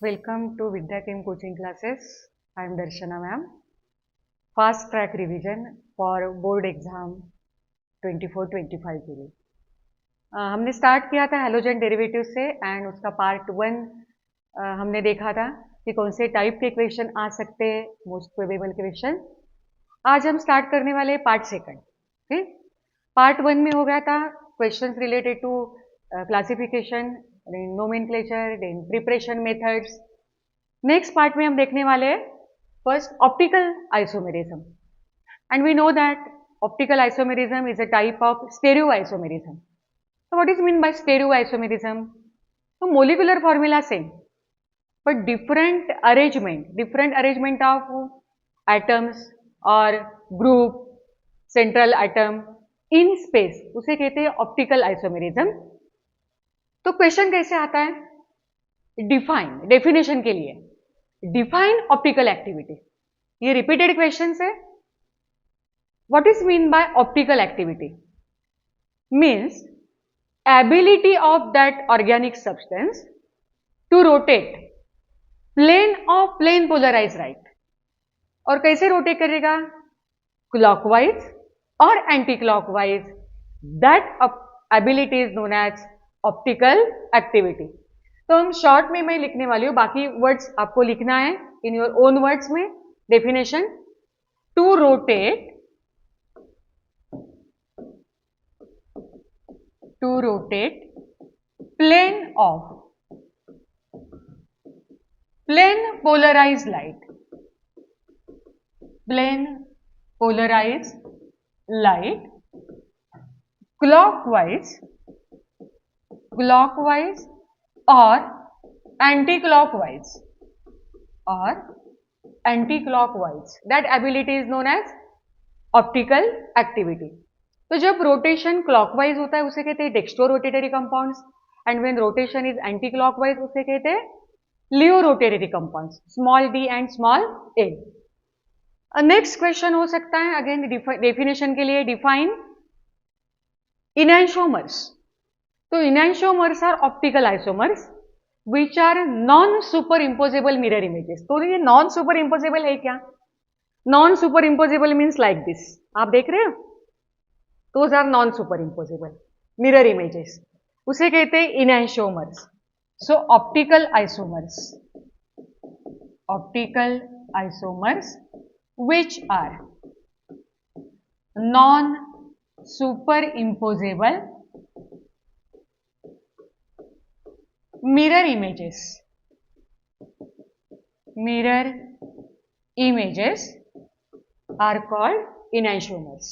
welcome to Vidya Kim coaching classes. I am Darshana ma'am. Fast track revision for board exam 24-25 के लिए हमने start किया था halogen derivative से and उसका पार्ट 1 हमने देखा था कि कौन से टाइप के इक्वेशन आ सकते हैं, मोस्ट प्रोबेबल इक्वेशन। आज हम स्टार्ट करने वाले पार्ट 2। ठीक, पार्ट 1 में हो गया था questions related to classification, nomenclature, then preparation methods. Next part में हम देखने वाले हैं first optical isomerism, and we know that optical isomerism is a type of stereo isomerism. So what is mean by stereoisomerism? So molecular formula same, but different arrangement of atoms or group, central atom in space, उसे कहते हैं optical isomerism. तो question कैसे आता है? Definition के लिए define optical activity. ये रिपीटेड क्वेश्चन है। What is mean by optical activity? Means ability of that organic substance to rotate plane polarized right। और कैसे रोटेट करेगा? क्लॉकवाइज और anti clockwise. That ability is known as optical activity. तो हम short में मैं लिखने वाली हूं, बाकी वर्ड्स आपको लिखना है इन योर ओन वर्ड्स में। Definition: to rotate plane polarized light, clockwise or anti-clockwise, that ability is known as optical activity। तो जब रोटेशन क्लॉकवाइज होता है उसे कहते हैं dextro rotatory compounds, and when rotation is anti clockwise उसे कहते हैं laevo rotatory compounds, small d and small a. Next question हो सकता है अगेन डेफिनेशन के लिए, डिफाइन इनैंशोमर्स। तो enantiomers are optical isomers which are non superimposable mirror images. तो ये नॉन सुपर इम्पोजेबल है क्या? Non superimposable means like this, आप देख रहे हो, those are non superimposable mirror images, उसे कहते हैं enantiomers. So optical isomers which are non superimposable mirror images are called enantiomers।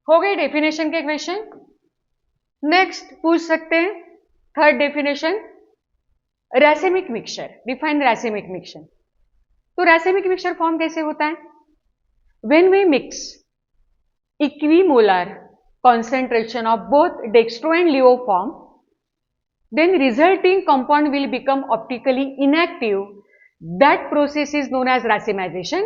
हो गई डेफिनेशन के क्वेश्चन। नेक्स्ट पूछ सकते हैं third definition, racemic mixture. Define racemic mixture. तो रैसेमिक मिक्सचर फॉर्म कैसे होता है? When we mix equimolar concentration of both dextro and laevo form, then resulting compound will become optically inactive. That process is known as racemisation,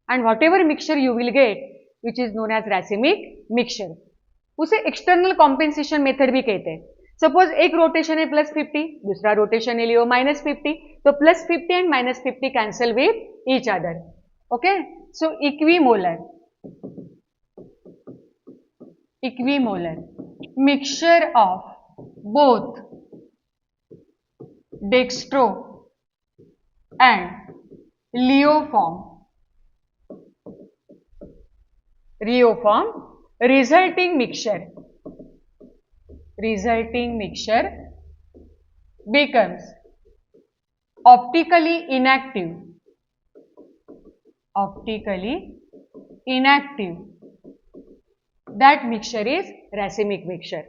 and whatever mixture you will get which is known as racemic mixture। उसे external compensation method भी कहते हैं। Suppose एक rotation है +50, दूसरा rotation है लियो -50, तो +50 and -50 cancel with each other. Okay, so equimolar mixture of both dextro and laevo form resulting mixture becomes optically inactive। that mixture is racemic mixture।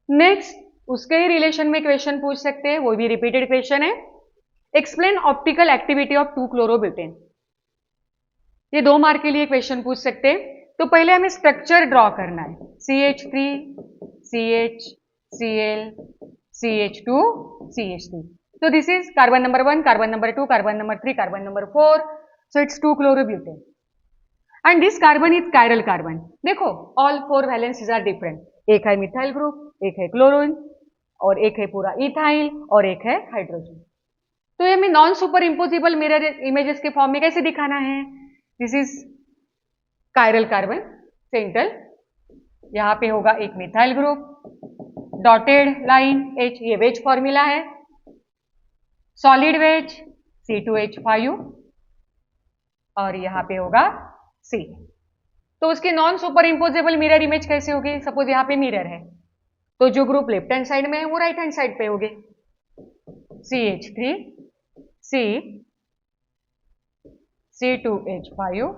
Next उसके ही relation में क्वेश्चन पूछ सकते हैं, वो भी रिपीटेड क्वेश्चन है। Explain optical activity of 2-chlorobutyne। ये 2 mark के लिए क्वेश्चन पूछ सकते हैं। तो पहले हमें स्ट्रक्चर ड्रॉ करना है, CH3 CH Cl CH2 CH3। तो this is carbon number 1, carbon number 2, carbon number 3, carbon number 4। So it's 2-chlorobutyne and this carbon is chiral carbon. देखो ऑल 4 वैलेंसीज आर डिफरेंट, एक है मिथाइल ग्रुप, एक है chlorine, और एक है पूरा इथाइल, और एक है हाइड्रोजन। तो ये हमें non super imposable mirror images के फॉर्म में कैसे दिखाना है? This is chiral carbon central, यहां पे होगा एक methyl group, dotted line H, ये वेज फॉर्मूला है, सॉलिड वेज C2H5 और यहां पे होगा C। तो उसके non superimposable mirror image कैसे होगी? सपोज यहां पे मिरर है, तो जो ग्रुप लेफ्ट हैंड साइड में है वो राइट हैंड साइड पे होगे, CH3 C C2H5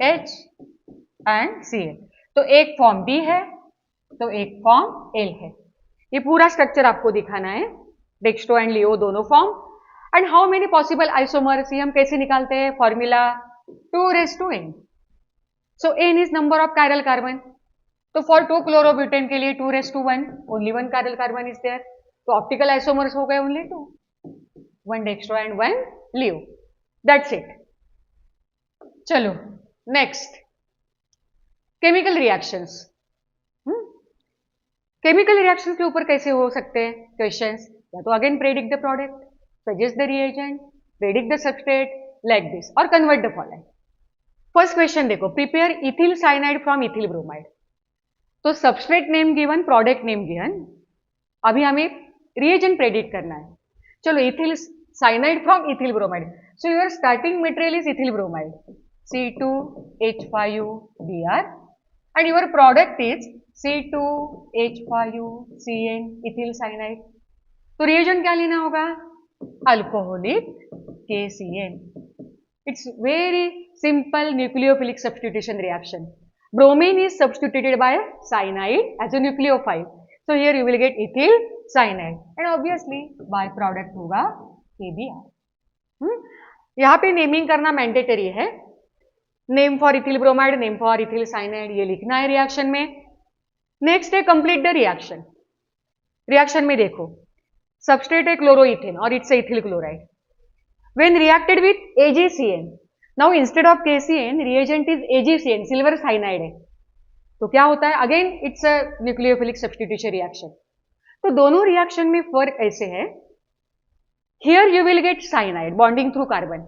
H and Cl। तो एक फॉर्म D है तो एक फॉर्म L है। ये पूरा स्ट्रक्चर आपको दिखाना है, डेक्स्ट्रो एंड लियो दोनों form. And how many possible isomers, ये हम कैसे निकालते हैं? Formula 2:n। So n is number of chiral carbon, तो फॉर 2-chlorobutan के लिए 2:1, only 1 chiral carbon is there, तो ऑप्टिकल आइसोमर्स हो गए only 2, 1 dextro and 1 laevo, that's it. चलो next, chemical reactions. Chemical reactions के ऊपर कैसे हो सकते हैं क्वेश्चंस? या तो again predict the product, suggest the reagent, predict the substrate, like this, और convert the following. First question देखो, prepare ethyl cyanide from ethyl bromide. तो substrate name given, product name given, अभी हमें रिएजेंट प्रेडिक्ट करना है। चलो, ethyl cyanide from ethyl bromide, so your starting material is ethyl bromide C2H5Br and your product is C2H5CN ethyl cyanide. तो reagent क्या लेना होगा? Alcoholic KCN। It's very simple nucleophilic substitution reaction. Bromine is substituted by cyanide as a nucleophile. So here you will get ethyl cyanide and obviously byproduct होगा KBr। यहाँ पे naming करना mandatory है, name for ethyl bromide, name for ethyl cyanide, ये लिखना है reaction में। Next है कंप्लीट द रिएक्शन। रिएक्शन में देखो, सबस्ट्रेट है क्लोरोइथेन और it's ethyl chloride, when reacted with AgCN, now instead of KCN reagent is AgCN, silver cyanide है, तो क्या होता है? Again it's a nucleophilic substitution reaction. तो दोनों रिएक्शन में फर्क ऐसे है, here you will gate cyanide bonding through carbon,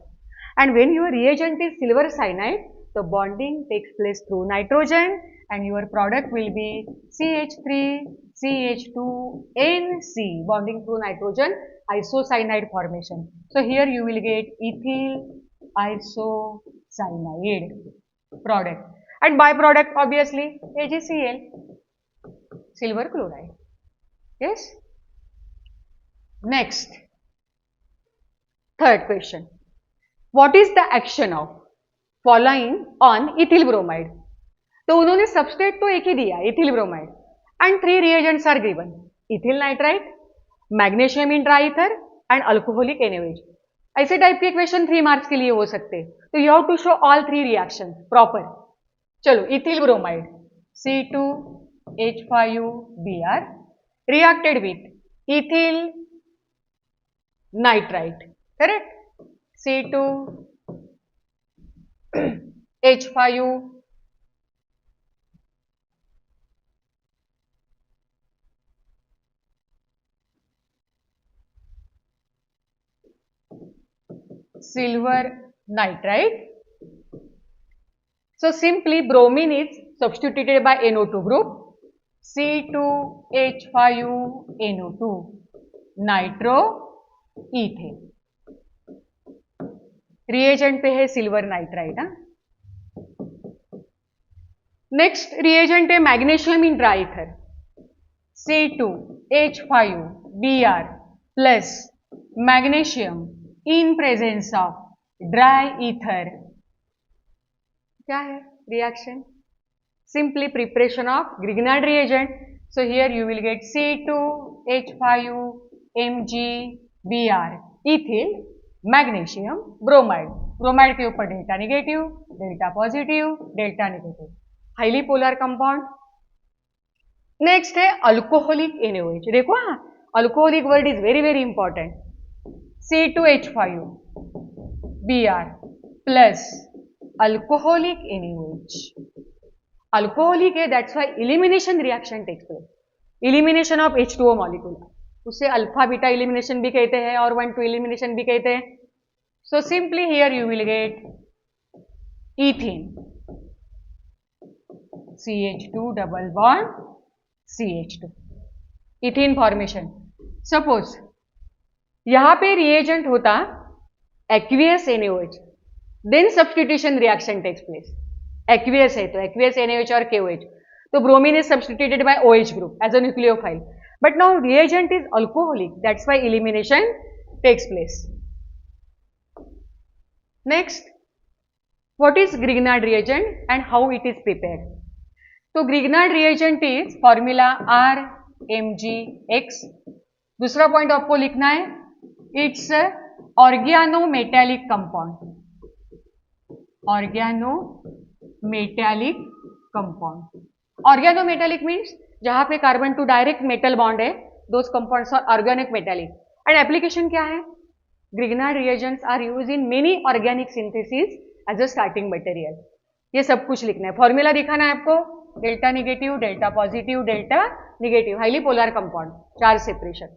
and when your reagent is silver cyanide, the bonding takes place through nitrogen and your product will be CH3CH2NC bonding through nitrogen, isocyanide formation. So here you will get ethyl isocyanide product and byproduct obviously AgCl, silver chloride. Yes. Next, third question. What is the action of following on ethyl bromide? तो उन्होंने substrate तो एक ही दिया, ethyl bromide, and 3 reagents are given, ethyl nitrite, magnesium in dry ether and alcoholic NaOH। ऐसे type के question 3 marks के लिए हो सकते हैं, तो you have to show all 3 reaction proper. चलो, ethyl bromide C2H5Br reacted with ethyl nitrite, correct, C2H5 silver nitride. So simply bromine is substituted by NO2 group, C2H5NO2 nitroethane. Reagent पे है silver nitride. Next reagent है magnesium in dry ether, C2H5Br plus magnesium in presence of dry ether. क्या है reaction? Simply preparation of Grignard reagent. So here you will get C2H5MgBr ethyl magnesium bromide, bromide के ऊपर delta negative, delta positive, delta negative, highly polar compound. Next है alcoholic NaOH। देखो, हाँ, alcoholic word is very very important, C2H5Br plus alcoholic NaOH। Alcoholic है, that's why elimination reaction takes place, elimination of H2O molecule. उसे alpha beta elimination भी कहते हैं और 1,2 elimination भी कहते हैं. So simply here you will get ethene, CH2 double bond CH2, ethene formation. Suppose यहां पे रिएजेंट होता aqueous NaOH, then substitution reaction takes place. Aqueous है तो एक्वियस NaOH और KOH, तो bromine is substituted by OH group as a nucleophile, but now reagent is alcoholic, that's why elimination takes place. Next, what is Grignard reagent and how it is prepared? तो Grignard reagent is formula RMgX. दूसरा point आपको लिखना है, it's organometallic compound. Organometallic compound. Organometallic means जहां पे carbon to direct metal bond है, those compounds are organic metallic. And application क्या है? Grignard reagents are used in many organic synthesis as a starting material. ये सब कुछ लिखना है. फॉर्मूला दिखाना है आपको, delta negative, delta positive, delta negative, highly polar compound, 4 separation.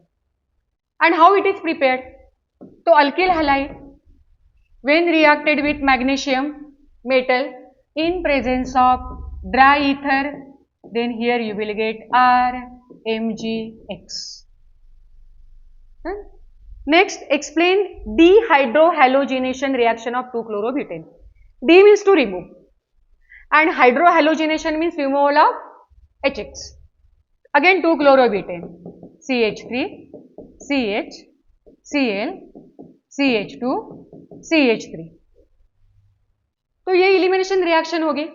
And how it is prepared? तो alkyl halide when reacted with magnesium metal in presence of dry ether, then here you will get RMgX. Next, explain dehydrohalogenation reaction of 2-chlorobutane. D means to remove, and hydrohalogenation means removal of HX. Again 2-chlorobutane, CH3, CH, Cl, CH2, CH3. तो ये elimination reaction होगी.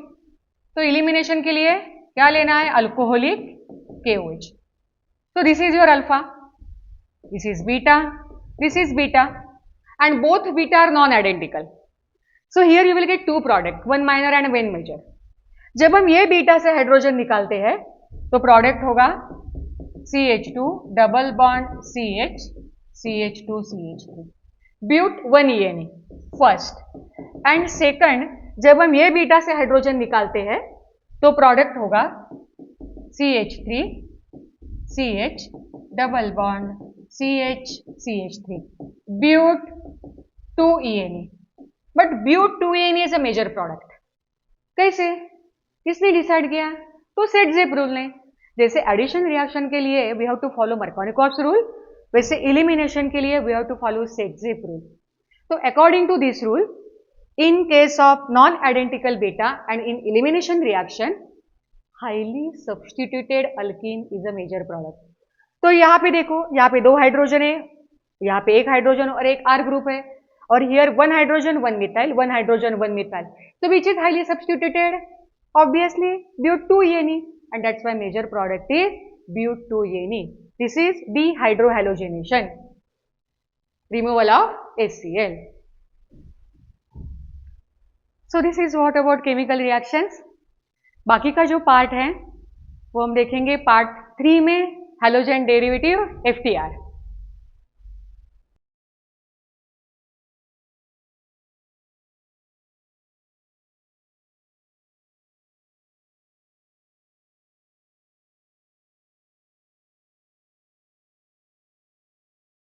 तो elimination के लिए क्या लेना है? Alcoholic KOH. तो this is your alpha, this is beta, this is beta, and both beta are non-identical. So here you will get 2 product, one minor and one major. जब हम ये बीटा से हाइड्रोजन निकालते हैं तो प्रोडक्ट होगा CH2 double bond CH, CH2 CH3, but 1 ENA first. And second, जब हम ये बीटा से हाइड्रोजन निकालते हैं तो प्रोडक्ट होगा CH3 CH double bond CH CH3, but 2 ENA. But but 2 ENA is a major product. कैसे? किसने डिसाइड किया? तो सेट-ज़िप रूल ने. जैसे एडिशन रिएक्शन के लिए we have to follow Markovnikov's rule, वैसे एलिमिनेशन के लिए we have to follow Saytzeff rule. तो according to this rule, in case of non identical beta and in elimination reaction, highly substituted alkene is a major product. तो यहाँ पे देखो, यहाँ पे 2 हाइड्रोजन है, यहाँ पे 1 हाइड्रोजन और एक R ग्रुप है, और here 1 hydrogen 1 methyl, 1 hydrogen 1 methyl. तो which is highly substituted? Obviously but 2 ENA, and that's why major product is but 2 ENA. This is dehydrohalogenation, removal of HCl. So this is what about chemical reactions. बाकी का जो part है वो हम देखेंगे part 3 में, halogen derivative FTR.